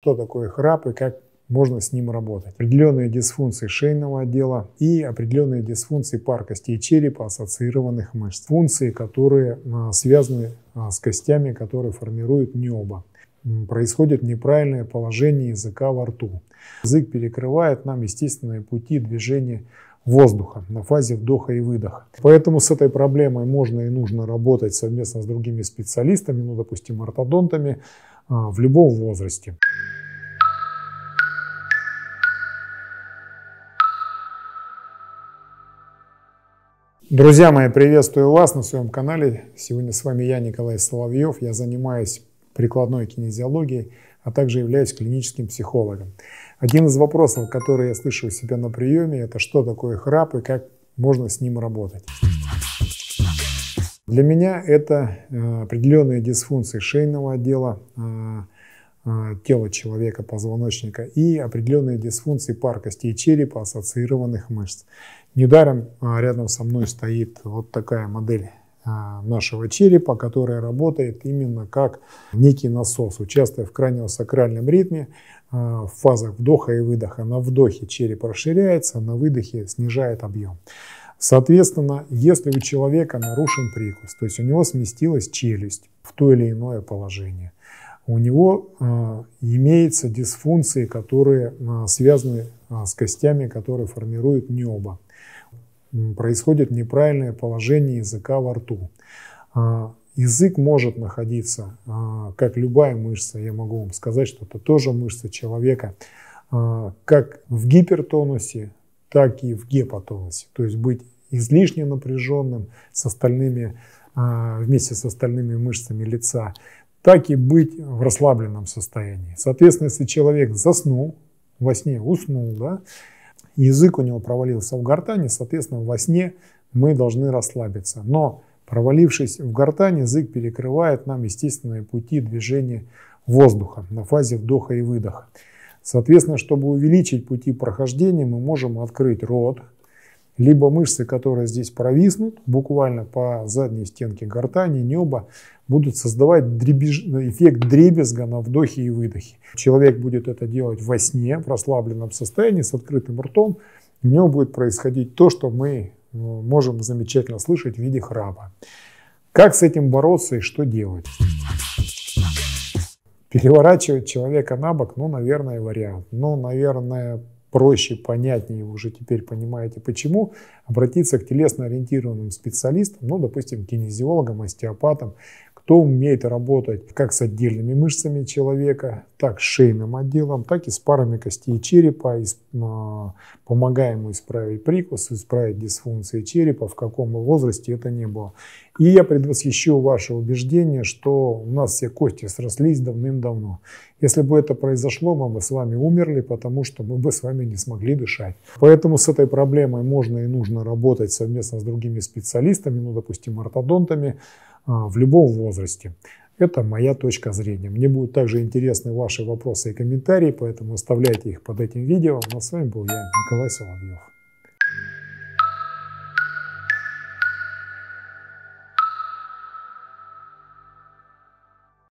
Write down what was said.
Что такое храп и как можно с ним работать. Определенные дисфункции шейного отдела и определенные дисфункции пар костей черепа, ассоциированных мышц. Функции, которые связаны с костями, которые формируют небо. Происходит неправильное положение языка во рту. Язык перекрывает нам естественные пути движения воздуха на фазе вдоха и выдоха. Поэтому с этой проблемой можно и нужно работать совместно с другими специалистами, ну, допустим, ортодонтами, в любом возрасте. Друзья мои, приветствую вас на своем канале. Сегодня с вами я, Николай Соловьев. Я занимаюсь прикладной кинезиологией, а также являюсь клиническим психологом. Один из вопросов, который я слышу у себя на приеме, это что такое храп и как можно с ним работать. Для меня это определенные дисфункции шейного отдела, тела человека, позвоночника и определенные дисфункции пар костей черепа, ассоциированных мышц. Недаром рядом со мной стоит вот такая модель нашего черепа, которая работает именно как некий насос, участвуя в краниосакральном ритме в фазах вдоха и выдоха. На вдохе череп расширяется, на выдохе снижает объем. Соответственно, если у человека нарушен прикус, то есть у него сместилась челюсть в то или иное положение, у него имеются дисфункции, которые связаны с костями, которые формируют небо. Происходит неправильное положение языка во рту. Язык может находиться, как любая мышца, я могу вам сказать, что это тоже мышца человека, как в гипертонусе, так и в гипотонусе. То есть быть излишне напряженным с остальными, вместе с остальными мышцами лица, так и быть в расслабленном состоянии. Соответственно, если человек заснул, во сне уснул, да, язык у него провалился в гортани, соответственно, во сне мы должны расслабиться. Но провалившись в гортань, язык перекрывает нам естественные пути движения воздуха на фазе вдоха и выдоха. Соответственно, чтобы увеличить пути прохождения, мы можем открыть рот, либо мышцы, которые здесь провиснут, буквально по задней стенке гортани, неба, будут создавать эффект дребезга на вдохе и выдохе. Человек будет это делать во сне, в расслабленном состоянии, с открытым ртом. У него будет происходить то, что мы можем замечательно слышать в виде храпа. Как с этим бороться и что делать? Переворачивать человека на бок, ну, наверное, вариант. Ну, наверное, проще, понятнее, вы уже теперь понимаете почему, обратиться к телесно-ориентированным специалистам, ну, допустим, кинезиологам, остеопатам, кто умеет работать как с отдельными мышцами человека, так с шейным отделом, так и с парами костей черепа, помогая ему исправить прикус, исправить дисфункции черепа, в каком возрасте это не было. И я предвосхищу ваше убеждение, что у нас все кости срослись давным-давно. Если бы это произошло, мы бы с вами умерли, потому что мы бы с вами не смогли дышать. Поэтому с этой проблемой можно и нужно работать совместно с другими специалистами, ну, допустим, ортодонтами, в любом возрасте. Это моя точка зрения. Мне будут также интересны ваши вопросы и комментарии, поэтому оставляйте их под этим видео. Ну, а с вами был я, Николай Соловьев.